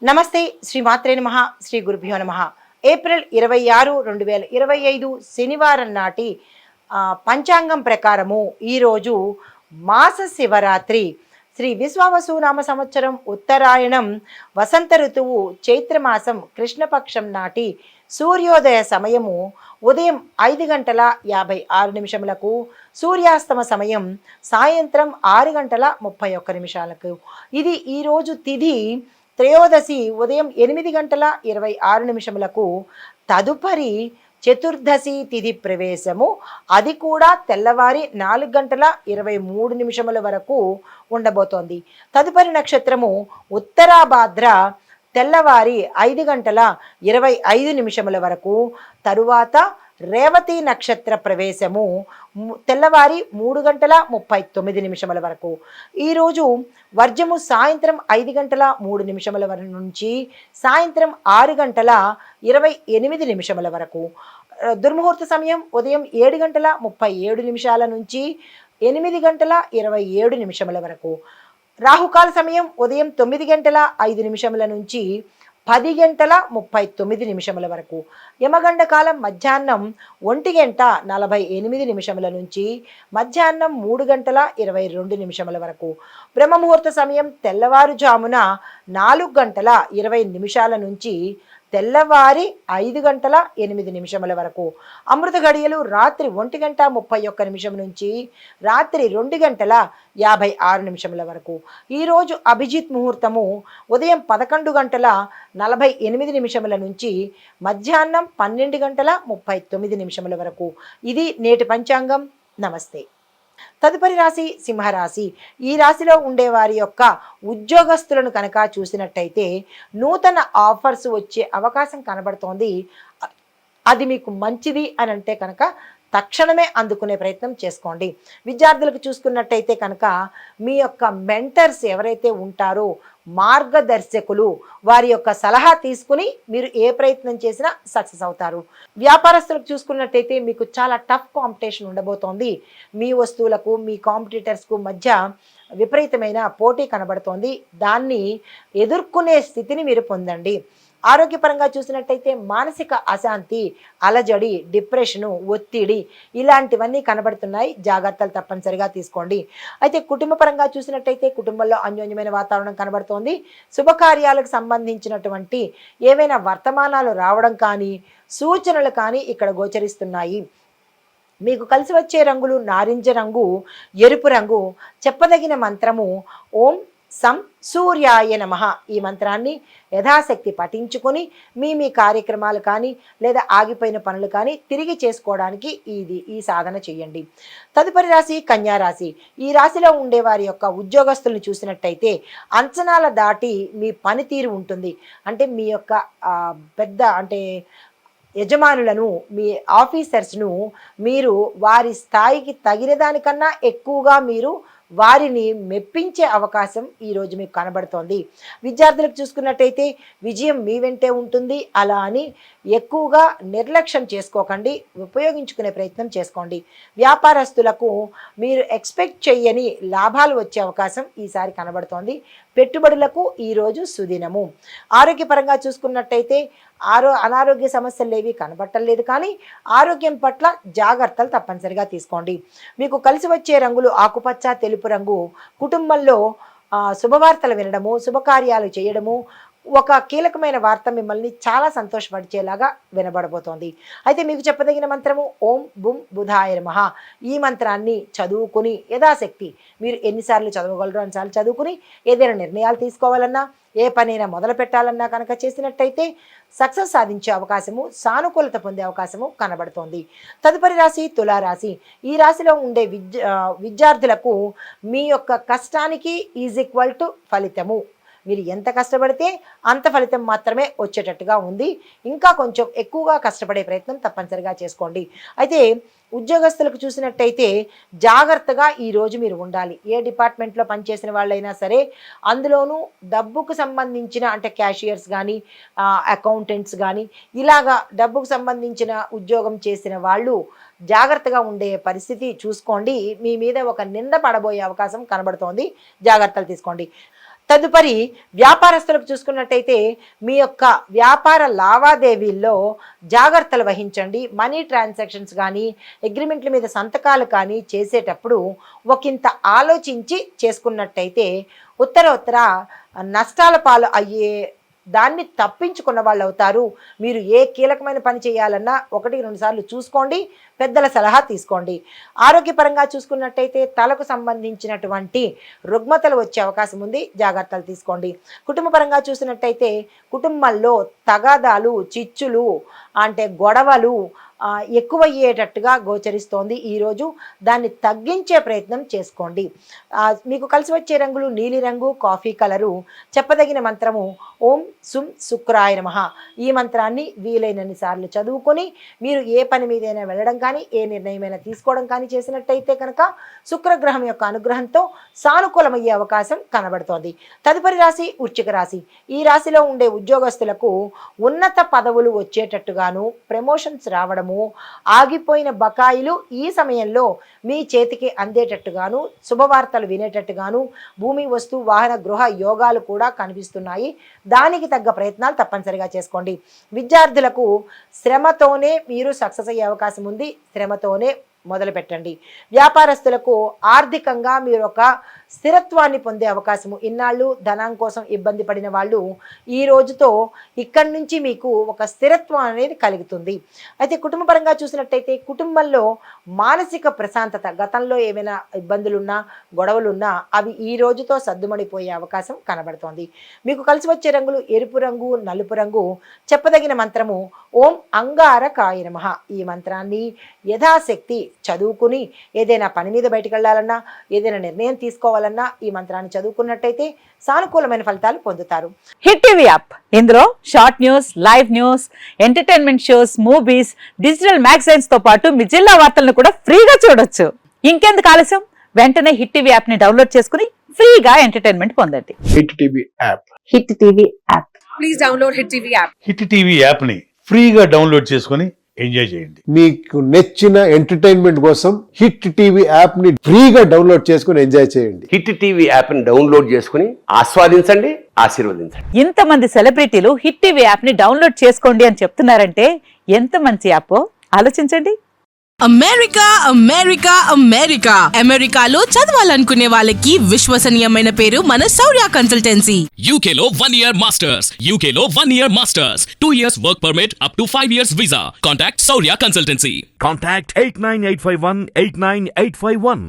నమస్తే. శ్రీ మాత్రే నమః. శ్రీ గురుభ్యో నమః. ఏప్రిల్ 26, 2025 శనివారం నాటి పంచాంగం ప్రకారము ఈరోజు మాస శివరాత్రి. శ్రీ విశ్వావసు నామ సంవత్సరం ఉత్తరాయణం వసంత ఋతువు చైత్రమాసం కృష్ణపక్షం నాటి సూర్యోదయ సమయము ఉదయం 5:56 సూర్యాస్తమ సమయం సాయంత్రం 6:31. ఇది ఈరోజు తిథి త్రయోదశి ఉదయం 8:26. తదుపరి చతుర్దశి తిథి ప్రవేశము, అది కూడా తెల్లవారి 4:23 వరకు ఉండబోతోంది. తదుపరి నక్షత్రము ఉత్తరాభాద్ర, తెల్లవారి 5:25 వరకు. తరువాత రేవతి నక్షత్ర ప్రవేశము తెల్లవారి 3:39 వరకు. ఈరోజు వర్జము సాయంత్రం 5:03 వరకు నుంచి సాయంత్రం 6:28 వరకు. దుర్ముహూర్త సమయం ఉదయం 7:37 నుంచి 8:27 వరకు. రాహుకాల సమయం ఉదయం 9:05 నుంచి 10:39 వరకు. యమగండ కాలం మధ్యాహ్నం 1:48 నుంచి మధ్యాహ్నం 3:22 వరకు. బ్రహ్మముహూర్త సమయం తెల్లవారుజామున 4:20 నుంచి తెల్లవారి 5:08 వరకు. అమృత గడియలు రాత్రి 1:31 నుంచి రాత్రి 2:56 వరకు. ఈరోజు అభిజిత్ ముహూర్తము ఉదయం 11:48 నుంచి మధ్యాహ్నం 12:39 వరకు. ఇది నేటి పంచాంగం. నమస్తే. తదుపరి రాశి సింహరాశి. ఈ రాశిలో ఉండే వారి యొక్క ఉద్యోగస్తులను కనుక చూసినట్టయితే నూతన ఆఫర్స్ వచ్చే అవకాశం కనబడుతోంది. అది మీకు మంచిది అని అంటే కనుక తక్షణమే అందుకునే ప్రయత్నం చేసుకోండి. విద్యార్థులకు చూసుకున్నట్టయితే కనుక మీ యొక్క మెంటర్స్ ఎవరైతే ఉంటారో, మార్గదర్శకులు, వారి యొక్క సలహా తీసుకుని మీరు ఏ ప్రయత్నం చేసినా సక్సెస్ అవుతారు. వ్యాపారస్తులకు చూసుకున్నట్టయితే మీకు చాలా టఫ్ కాంపిటీషన్ ఉండబోతోంది. మీ వస్తువులకు మీ కాంపిటీటర్స్కు మధ్య విపరీతమైన పోటీ కనబడుతోంది. దాన్ని ఎదుర్కొనే స్థితిని మీరు పొందండి. ఆరోగ్యపరంగా చూసినట్టయితే మానసిక అశాంతి, అలజడి, డిప్రెషను, ఒత్తిడి ఇలాంటివన్నీ కనబడుతున్నాయి. జాగ్రత్తలు తప్పనిసరిగా తీసుకోండి. అయితే కుటుంబపరంగా చూసినట్టయితే కుటుంబంలో అన్యోన్యమైన వాతావరణం కనబడుతోంది. శుభకార్యాలకు సంబంధించినటువంటి ఏవైనా వర్తమానాలు రావడం కానీ సూచనలు కానీ ఇక్కడ గోచరిస్తున్నాయి. మీకు కలిసి వచ్చే రంగులు నారింజ రంగు, ఎరుపు రంగు. చెప్పదగిన మంత్రము ఓం సం సూర్యాయ నమః. ఈ మంత్రాన్ని యథాశక్తి పఠించుకొని మీ కార్యక్రమాలు కానీ లేదా ఆగిపోయిన పనులు కానీ తిరిగి చేసుకోవడానికి ఈ సాధన చేయండి. తదుపరి రాశి కన్యా రాశి. ఈ రాశిలో ఉండే వారి యొక్క ఉద్యోగస్తులను చూసినట్టయితే అంచనాల దాటి మీ పనితీరు ఉంటుంది. అంటే మీ యొక్క పెద్ద అంటే యజమానులను, మీ ఆఫీసర్స్ను మీరు వారి స్థాయికి తగిన దానికన్నా ఎక్కువగా మీరు వారిని మెప్పించే అవకాశం ఈరోజు మీకు కనబడుతోంది. విద్యార్థులకు చూసుకున్నట్టయితే విజయం మీ వెంటే ఉంటుంది. అలా అని ఎక్కువగా నిర్లక్ష్యం చేసుకోకండి, ఉపయోగించుకునే ప్రయత్నం చేసుకోండి. వ్యాపారస్తులకు మీరు ఎక్స్పెక్ట్ చేయని లాభాలు వచ్చే అవకాశం ఈసారి కనబడుతోంది. పెట్టుబడులకు ఈరోజు సుదినము. ఆరోగ్యపరంగా చూసుకున్నట్టయితే అనారోగ్య సమస్యలు ఏవి కనబట్టలేదు, కానీ ఆరోగ్యం పట్ల జాగ్రత్తలు తప్పనిసరిగా తీసుకోండి. మీకు కలిసి వచ్చే రంగులు ఆకుపచ్చ, తెలుపు రంగు. కుటుంబంలో శుభవార్తలు వినడము, శుభకార్యాలు చేయడము, ఒక కీలకమైన వార్త మిమ్మల్ని చాలా సంతోషపరిచేలాగా వినబడబోతోంది. అయితే మీకు చెప్పదగిన మంత్రము ఓం బుం బుధాయ నమః. ఈ మంత్రాన్ని చదువుకుని యథాశక్తి మీరు ఎన్నిసార్లు చదవగలరో అన్నిసార్లు చదువుకుని ఏదైనా నిర్ణయాలు తీసుకోవాలన్నా, ఏ పనైనా మొదలు పెట్టాలన్నా కనుక చేసినట్టయితే సక్సెస్ సాధించే అవకాశము, సానుకూలత పొందే అవకాశము కనబడుతోంది. తదుపరి రాశి తులారాశి. ఈ రాశిలో ఉండే విద్యార్థులకు మీ యొక్క కష్టానికి ఈజ్ ఈక్వల్ టు ఫలితము. మీరు ఎంత కష్టపడితే అంత ఫలితం మాత్రమే వచ్చేటట్టుగా ఉంది. ఇంకా కొంచెం ఎక్కువగా కష్టపడే ప్రయత్నం తప్పనిసరిగా చేసుకోండి. అయితే ఉద్యోగస్తులకు చూసినట్టయితే జాగ్రత్తగా ఈరోజు మీరు ఉండాలి. ఏ డిపార్ట్మెంట్లో పనిచేసిన వాళ్ళైనా సరే, అందులోనూ డబ్బుకు సంబంధించిన అంటే క్యాషియర్స్ కానీ అకౌంటెంట్స్ కానీ ఇలాగా డబ్బుకు సంబంధించిన ఉద్యోగం చేసిన వాళ్ళు జాగ్రత్తగా ఉండే పరిస్థితి చూసుకోండి. మీ మీద ఒక నింద పడబోయే అవకాశం కనబడుతోంది. జాగ్రత్తలు తీసుకోండి. తదుపరి వ్యాపారస్తులకు చూసుకున్నట్టయితే మీ యొక్క వ్యాపార లావాదేవీల్లో జాగ్రత్తలు వహించండి. మనీ ట్రాన్సాక్షన్స్ కానీ అగ్రిమెంట్ల మీద సంతకాలు కానీ చేసేటప్పుడు ఒకంత ఆలోచించి చేసుకున్నట్టయితే ఉత్తర నష్టాల పాలు అయ్యే దాన్ని తప్పించుకున్న వాళ్ళు అవుతారు. మీరు ఏ కీలకమైన పని చేయాలన్నా 1-2 సార్లు చూసుకోండి, పెద్దల సలహా తీసుకోండి. ఆరోగ్యపరంగా చూసుకున్నట్టయితే తలకు సంబంధించినటువంటి రుగ్మతలు వచ్చే అవకాశం ఉంది, జాగ్రత్తలు తీసుకోండి. కుటుంబపరంగా చూసినట్టయితే కుటుంబంలో తగాదాలు, చిచ్చులు అంటే గొడవలు ఎక్కువయ్యేటట్టుగా గోచరిస్తోంది ఈరోజు. దాన్ని తగ్గించే ప్రయత్నం చేసుకోండి. మీకు కలిసి వచ్చే రంగులు నీలిరంగు, కాఫీ కలరు. చెప్పదగిన మంత్రము ఓం సుం శుక్రాయ నమః. ఈ మంత్రాన్ని వీలైనన్ని సార్లు చదువుకొని మీరు ఏ పని మీదైనా వెళ్ళడం కానీ ఏ నిర్ణయమైనా తీసుకోవడం కానీ చేసినట్టయితే కనుక శుక్రగ్రహం యొక్క అనుగ్రహంతో సానుకూలమయ్యే అవకాశం కనబడుతోంది. తదుపరి రాశి వృశ్చిక రాశి. ఈ రాశిలో ఉండే ఉద్యోగస్తులకు ఉన్నత పదవులు వచ్చేటట్టుగాను, ప్రమోషన్స్ రావడము, ఆగిపోయిన బకాయిలు ఈ సమయంలో మీ చేతికి అందేటట్టుగాను, శుభవార్తలు వినేటట్టుగాను, భూమి వస్తు వాహన గృహ యోగాలు కూడా కనిపిస్తున్నాయి. దానికి తగ్గ ప్రయత్నాలు తప్పనిసరిగా చేసుకోండి. విద్యార్థులకు శ్రమతోనే మీరు సక్సెస్ అయ్యే అవకాశం ఉంది, శ్రమతోనే మొదలు పెట్టండి. వ్యాపారస్తులకు ఆర్థికంగా మీరు ఒక స్థిరత్వాన్ని పొందే అవకాశము. ఇన్నాళ్ళు ధనం కోసం ఇబ్బంది పడిన వాళ్ళు ఈ రోజుతో ఇక్కడి నుంచి మీకు ఒక స్థిరత్వం అనేది కలుగుతుంది. అయితే కుటుంబపరంగా చూసినట్టయితే కుటుంబంలో మానసిక ప్రశాంతత, గతంలో ఏమైనా ఇబ్బందులున్నా గొడవలున్నా అవి ఈ రోజుతో సద్దుమణిపోయే అవకాశం కనబడుతోంది. మీకు కలిసి వచ్చే రంగులు ఎరుపు రంగు, నలుపు రంగు. చెప్పదగిన మంత్రము ఓం అంగారకాయ నమః. ఈ మంత్రాన్ని యథాశక్తి చదువుకుని ఏదైనా పని మీద బయటకు వెళ్ళాలన్నా, ఏదైనా నిర్ణయం తీసుకోవాలన్నా ఈ మంత్రాన్ని చదువుకున్నట్టయితే సానుకూలమైన ఫలితాలు పొందుతారు. హిట్ టీవీ యాప్, ఇందులో short news, live news, entertainment shows, movies, digital magazines తో పాటు మీ జిల్లా వార్తలను కూడా ఫ్రీగా చూడొచ్చు. ఇంకెందుకు ఆలస్యం, వెంటనే హిట్ టీవీ యాప్ ని డౌన్లోడ్ చేసుకుని ఫ్రీగా ఎంటర్టైన్మెంట్ పొందండి. Hit TV app. Hit TV app. Please download hit TV app. Hit TV app ని ఫ్రీగా డౌన్లోడ్ చేసుకొని ఎంజాయ్ చేయండి. మీకు నచ్చిన ఎంటర్టైన్మెంట్ కోసం హిట్ టీవీ యాప్ ని ఫ్రీగా డౌన్లోడ్ చేసుకుని ఎంజాయ్ చేయండి. హిట్ టీవీ యాప్ ని డౌన్లోడ్ చేసుకుని ఆస్వాదించండి, ఆశీర్వదించండి. ఇంతమంది సెలబ్రిటీలు హిట్ టీవీ యాప్ ని డౌన్లోడ్ చేసుకోండి అని చెప్తున్నారంటే ఎంత మంచి యాప్ ఆలోచించండి. అమెరికా అమెరికా అమెరికా అమెరికాలో చదవాలనుకునే వాళ్ళకి విశ్వసనీయమైన పేరు మన శౌర్య కన్సల్టెన్సీ. UK లో 1 year masters. UK లో 1 year masters. 2 years work permit up to 5 years visa. Contact Saurya Consultancy. Contact 89851 89851.